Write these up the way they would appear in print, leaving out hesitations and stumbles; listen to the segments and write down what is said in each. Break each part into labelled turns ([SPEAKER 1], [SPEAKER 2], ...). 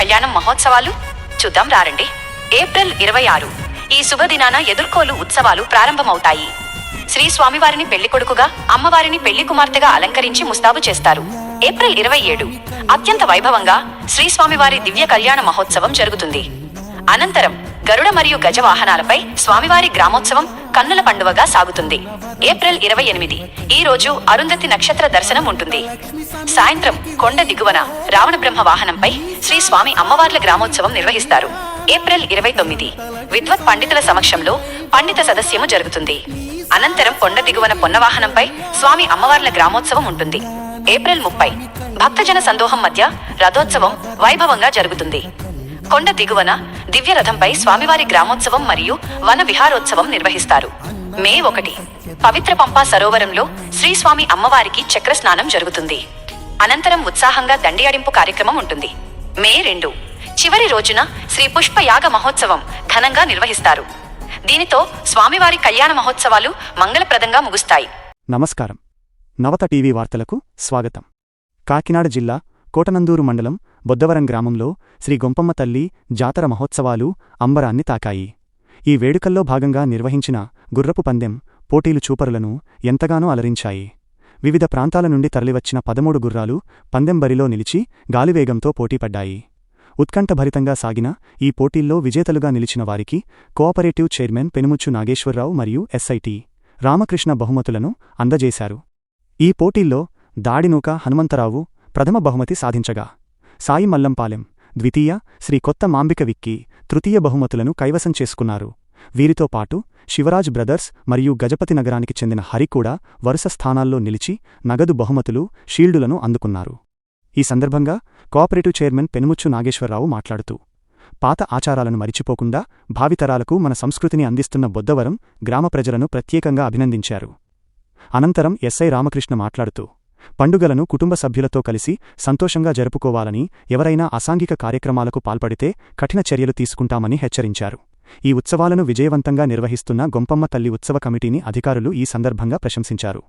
[SPEAKER 1] కళ్యాణం మహోత్సవాలు చూద్దాం రారండి. ఏప్రిల్ 26 ఈ శుభదినాన ఎదుర్కోలు ఉత్సవాలు ప్రారంభమవుతాయి. శ్రీ స్వామివారిని పెళ్లి కొడుకుగా, అమ్మవారిని పెళ్లి కుమార్తెగా అలంకరించి ముస్తాబు చేస్తారు. ఏప్రిల్ 27 అత్యంత వైభవంగా శ్రీ స్వామివారి దివ్య కళ్యాణ మహోత్సవం జరుగుతుంది. అనంతరం గరుడ మరియు గజ వాహనాలపై స్వామివారి గ్రామోత్సవం కన్నుల పండువగా సాగుతుంది. ఏప్రిల్ 28 ఈ రోజు అరుంధతి నక్షత్ర దర్శనం ఉంటుంది. సాయంత్రం కొండ దిగువన రావణ బ్రహ్మ వాహనంపై శ్రీ స్వామి అమ్మవార్ల గ్రామోత్సవం నిర్వహిస్తారు. ఏప్రిల్ 29 విద్వత్ పండితుల సమక్షంలో పండిత సదస్యము జరుగుతుంది. అనంతరం కొండ దిగువన పొన్న వాహనంపై స్వామి అమ్మవార్ల గ్రామోత్సవం ఉంటుంది. ఏప్రిల్ 30 భక్తజన సందోహం మధ్య రథోత్సవం వైభవంగా జరుగుతుంది. కొండ దిగువన దివ్య రథంపై స్వామివారి గ్రామోత్సవం మరియు వన విహారోత్సవం నిర్వహిస్తారు. మే 1 పవిత్ర పంపా సరోవరంలో శ్రీస్వామి అమ్మవారికి చక్రస్నానం జరుగుతుంది. అనంతరం ఉత్సాహంగా దండియాడింపు కార్యక్రమం ఉంటుంది. మే 2 చివరి రోజున శ్రీ పుష్ప యాగ మహోత్సవం ఘనంగా నిర్వహిస్తారు. దీనితో స్వామివారి కళ్యాణ మహోత్సవాలు మంగళప్రదంగా ముగుస్తాయి.
[SPEAKER 2] నమస్కారం. నవత టీవీ వార్తలకు స్వాగతం. కాకినాడ జిల్లా కోటనందూరు మండలం బొద్దవరం గ్రామంలో శ్రీ గొంపమ్మ తల్లి జాతర మహోత్సవాలు అంబరాన్ని తాకాయి. ఈ వేడుకల్లో భాగంగా నిర్వహించిన గుర్రపు పందెం పోటీలు చూపరులను ఎంతగానో అలరించాయి. వివిధ ప్రాంతాల నుండి తరలివచ్చిన 13 గుర్రాలు పందెం బరిలో నిలిచి గాలివేగంతో పోటీపడ్డాయి. ఉత్కంఠభరితంగా సాగిన ఈ పోటీల్లో విజేతలుగా నిలిచిన వారికి కోఆపరేటివ్ చైర్మన్ పెనుముచ్చు నాగేశ్వరరావు మరియు ఎస్ఐటి రామకృష్ణ బహుమతులను అందజేశారు. ఈ పోటీల్లో దాడినూక హనుమంతరావు ప్రథమ బహుమతి సాధించగా, సాయి మల్లంపాలెం ద్వితీయ, శ్రీ కొత్త మాంబిక విక్కీ తృతీయ బహుమతులను కైవసం చేసుకున్నారు. వీరితో పాటు శివరాజ్ బ్రదర్స్ మరియు గజపతి నగరానికి చెందిన హరి కూడా వరుస స్థానాల్లో నిలిచి నగదు బహుమతులు, షీల్డులను అందుకున్నారు. ఈ సందర్భంగా కోఆపరేటివ్ చైర్మన్ పెనుముచ్చు నాగేశ్వరరావు మాట్లాడుతూ, పాత ఆచారాలను మరిచిపోకుండా భావితరాలకు మన సంస్కృతిని అందిస్తున్న బొద్దవరం గ్రామ ప్రజలను ప్రత్యేకంగా అభినందించారు. అనంతరం ఎస్ఐ రామకృష్ణ మాట్లాడుతూ, పండుగలను కుటుంబ సభ్యులతో కలిసి సంతోషంగా జరుపుకోవాలని, ఎవరైనా అసాంఘిక కార్యక్రమాలకు పాల్పడితే కఠిన చర్యలు తీసుకుంటామని హెచ్చరించారు. ఈ ఉత్సవాలను విజయవంతంగా నిర్వహిస్తున్న గొంపమ్మ తల్లి ఉత్సవ కమిటీని అధికారులు ఈ సందర్భంగా ప్రశంసించారు.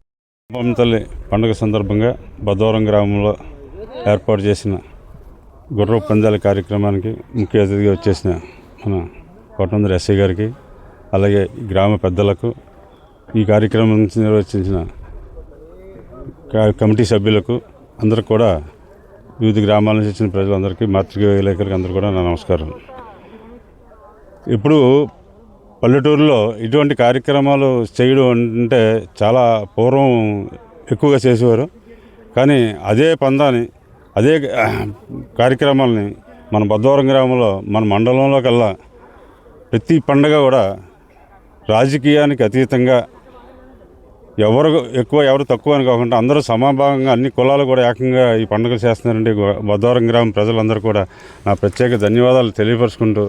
[SPEAKER 3] గొంపమ్మ తల్లి పండుగ సందర్భంగా బొద్దవరం గ్రామంలో ఏర్పాటు చేసిన గుర్రపు పందాల కార్యక్రమానికి ముఖ్య అతిథిగా వచ్చేసిన మన కోటనందూరు ఎస్ఐ గారికి, అలాగే గ్రామ పెద్దలకు, ఈ కార్యక్రమం నిర్వహించిన కమిటీ సభ్యులకు, అందరికి కూడా, వివిధ గ్రామాల నుంచి వచ్చిన ప్రజలందరికీ, మాతృక విలేకరులకు అందరూ కూడా నా నమస్కారం. ఇప్పుడు పల్లెటూరులో ఇటువంటి కార్యక్రమాలు చేయడం అంటే చాలా పూర్వం ఎక్కువగా చేసేవారు. కానీ అదే పందాన్ని, అదే కార్యక్రమాలని మన బొద్దవరం గ్రామంలో, మన మండలంలో కల్లా ప్రతి పండగ కూడా రాజకీయానికి అతీతంగా ఎవరు ఎక్కువ ఎవరు తక్కువ అని కాకుండా అందరూ సమాభాగంగా అన్ని కులాలు కూడా ఏకంగా ఈ పండుగలు చేస్తున్నారంటే బొద్దవరం గ్రామం ప్రజలందరూ కూడా నా ప్రత్యేక ధన్యవాదాలు తెలియపరుచుకుంటూ,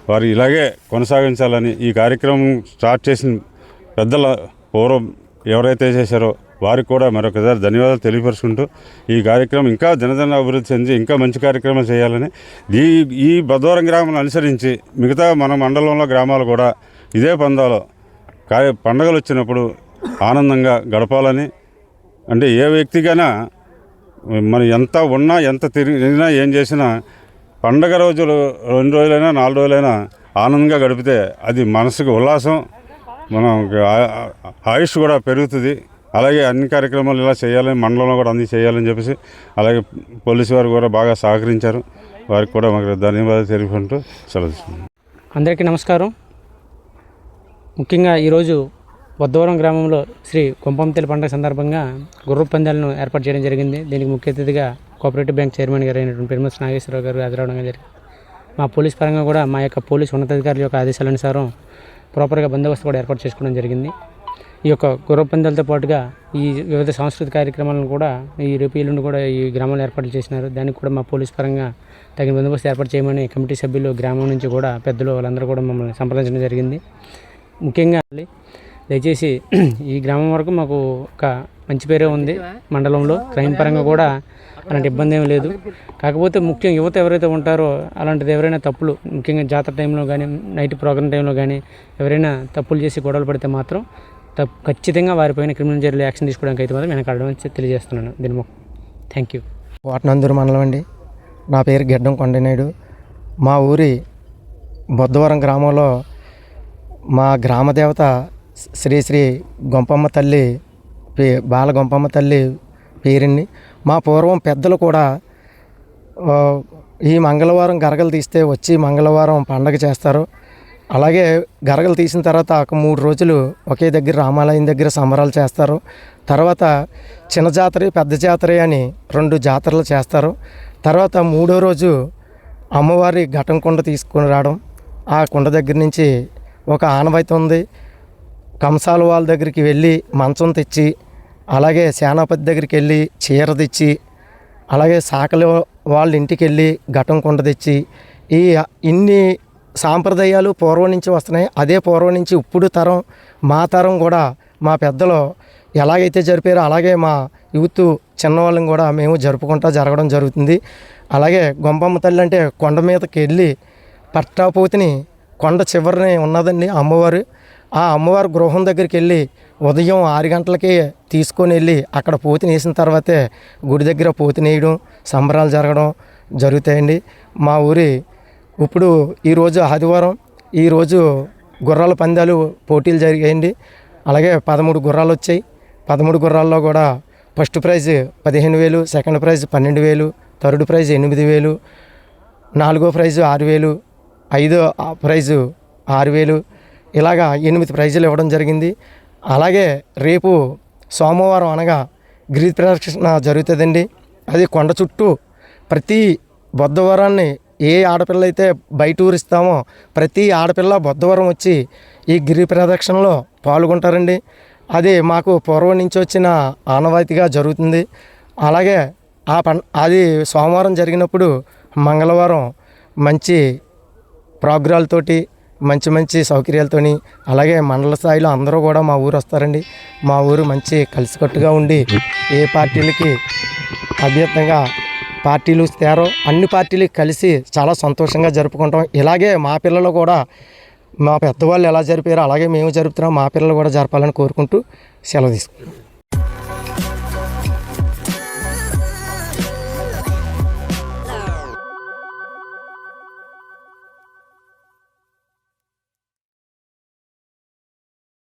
[SPEAKER 3] వారు ఇలాగే కొనసాగించాలని, ఈ కార్యక్రమం స్టార్ట్ చేసిన పెద్దల పూర్వం ఎవరైతే చేశారో వారికి కూడా మరొకసారి ధన్యవాదాలు తెలియపరుచుకుంటూ, ఈ కార్యక్రమం ఇంకా దినదిన అభివృద్ధి చెంది ఇంకా మంచి కార్యక్రమం చేయాలని, ఈ బొద్దవరం గ్రామాన్ని అనుసరించి మిగతా మన మండలంలో గ్రామాలు కూడా ఇదే పందాలో పండుగలు వచ్చినప్పుడు ఆనందంగా గడపాలని, అంటే ఏ వ్యక్తికైనా మనం ఎంత ఉన్నా ఎంత తిరిగినా ఏం చేసినా పండగ రోజులు 2 రోజులైనా 4 రోజులైనా ఆనందంగా గడిపితే అది మనసుకు ఉల్లాసం, మనం ఆయుష్ కూడా పెరుగుతుంది. అలాగే అన్ని కార్యక్రమాలు ఇలా చేయాలని, మండలంలో కూడా అన్నీ చేయాలని చెప్పేసి, అలాగే పోలీసు వారు కూడా బాగా సహకరించారు. వారికి కూడా మాకు ధన్యవాదాలు తెలుపుకుంటూ సెలవు.
[SPEAKER 4] అందరికీ నమస్కారం. ముఖ్యంగా ఈరోజు బొద్దవరం గ్రామంలో శ్రీ గొంపమ్మ తల్లి పండుగ సందర్భంగా గుర్రపు పందాలను ఏర్పాటు చేయడం జరిగింది. దీనికి ముఖ్య అతిథిగా కోఆపరేటివ్ బ్యాంక్ చైర్మన్ గారు అయినటువంటి పెనుముచ్చు నాగేశ్వరరావు గారు హాజరవడం జరిగింది. మా పోలీస్ పరంగా కూడా మా యొక్క పోలీస్ ఉన్నతాధికారుల యొక్క ఆదేశాలనుసారం ప్రాపర్గా బందోబస్తు కూడా ఏర్పాటు చేసుకోవడం జరిగింది. ఈ యొక్క గుర్రపు పందాలతో పాటుగా ఈ వివిధ సాంస్కృతిక కార్యక్రమాలను కూడా ఈ రేపు ఎల్లుండి కూడా ఈ గ్రామంలో ఏర్పాట్లు చేసినారు. దానికి కూడా మా పోలీస్ పరంగా తగిన బందోబస్తు ఏర్పాటు చేయమని కమిటీ సభ్యులు, గ్రామం నుంచి కూడా పెద్దలు వాళ్ళందరూ కూడా మమ్మల్ని సంప్రదించడం జరిగింది. ముఖ్యంగా దయచేసి ఈ గ్రామం వరకు మాకు ఒక మంచి పేరే ఉంది. మండలంలో క్రైమ్ పరంగా కూడా అలాంటి ఇబ్బంది ఏమీ లేదు. కాకపోతే ముఖ్యంగా యువత ఎవరైతే ఉంటారో అలాంటిది ఎవరైనా తప్పులు, ముఖ్యంగా జాతర టైంలో కానీ, నైట్ ప్రోగ్రామ్ టైంలో కానీ ఎవరైనా తప్పులు చేసి గొడవలు పడితే మాత్రం ఖచ్చితంగా వారిపైన క్రిమినల్ చర్యలు యాక్షన్ తీసుకోవడానికి అయితే మాత్రం నేను అడగడం తెలియజేస్తున్నాను. దీని థ్యాంక్ యూ.
[SPEAKER 5] కోటనందూరు మండలం అండి. నా పేరు గెడ్డం కొండనాయుడు. మా ఊరి బొద్దవరం గ్రామంలో మా గ్రామ దేవత శ్రీ శ్రీ గొంపమ్మ తల్లి బాల గొంపమ్మ తల్లి పేరుని మా పూర్వం పెద్దలు కూడా ఈ మంగళవారం గరగలు తీస్తే వచ్చి మంగళవారం పండగ చేస్తారు. అలాగే గరగలు తీసిన తర్వాత ఒక 3 రోజులు ఒకే దగ్గర రామాలయం దగ్గర సంబరాలు చేస్తారు. తర్వాత చిన్న జాతర పెద్ద జాతర అని 2 జాతరలు చేస్తారు. తర్వాత 3వ రోజు అమ్మవారి ఘటం కుండ తీసుకుని రావడం. ఆ కుండ దగ్గర నుంచి ఒక ఆనవాయితీ ఉంది. కంసాల వాళ్ళ దగ్గరికి వెళ్ళి మంచం తెచ్చి, అలాగే సేనాపతి దగ్గరికి వెళ్ళి చీర తెచ్చి, అలాగే సాకలి వాళ్ళ ఇంటికి వెళ్ళి ఘటం కుండ తెచ్చి, ఇన్ని సాంప్రదాయాలు పూర్వం నుంచి వస్తున్నాయి. అదే పూర్వం నుంచి ఇప్పుడు తరం మా తరం కూడా మా పెద్దలు ఎలాగైతే జరిపారో అలాగే మా యూత్ చిన్నవాళ్ళని కూడా మేము జరుపుకుంటూ జరగడం జరుగుతుంది. అలాగే గొంపమ్మ తల్లి అంటే కొండ మీదకి వెళ్ళి పట్టాపోతిని కొండ చివరిని ఉన్నదండి అమ్మవారు. ఆ అమ్మవారి గృహం దగ్గరికి వెళ్ళి ఉదయం 6 గంటలకి తీసుకొని వెళ్ళి అక్కడ పోతిని వేసిన తర్వాతే గుడి దగ్గర పోతిని వేయడం సంబరాలు జరగడం జరుగుతాయండి. మా ఊరి ఇప్పుడు ఈరోజు ఆదివారం, ఈరోజు గుర్రాల పందాలు పోటీలు జరిగాయండి. అలాగే 13 గుర్రాలు వచ్చాయి. 13 గుర్రాల్లో కూడా first prize 15,000, second prize 12,000, third prize 8,000, 4వ ప్రైజ్ 6,000, 5వ ప్రైజు 6,000, ఇలాగా 8 ప్రైజులు ఇవ్వడం జరిగింది. అలాగే రేపు సోమవారం అనగా గిరి ప్రదక్షిణ జరుగుతుందండి. అది కొండ చుట్టూ ప్రతి బుధవారాన్ని ఏ ఆడపిల్ల అయితే బయట ఊరిస్తామో ప్రతి ఆడపిల్ల బుధవారం వచ్చి ఈ గిరి ప్రదక్షిణలో పాల్గొంటారండి. అది మాకు పూర్వం నుంచి వచ్చిన ఆనవాయితీగా జరుగుతుంది. అలాగే అది సోమవారం జరిగినప్పుడు మంగళవారం మంచి ప్రోగ్రాలతోటి మంచి మంచి సౌకర్యాలతోని అలాగే మండల స్థాయిలో అందరూ కూడా మా ఊరు వస్తారండి. మా ఊరు మంచి కలిసికట్టుగా ఉండి ఏ పార్టీలకి అభ్యర్థంగా పార్టీలు ఇస్తారో అన్ని పార్టీలకి కలిసి చాలా సంతోషంగా జరుపుకుంటాం. ఇలాగే మా పిల్లలు కూడా మా పెద్దవాళ్ళు ఎలా జరిపారో అలాగే మేము జరుపుతున్నాం. మా పిల్లలు కూడా జరపాలని కోరుకుంటూ సెలవు తీసుకుంటాం.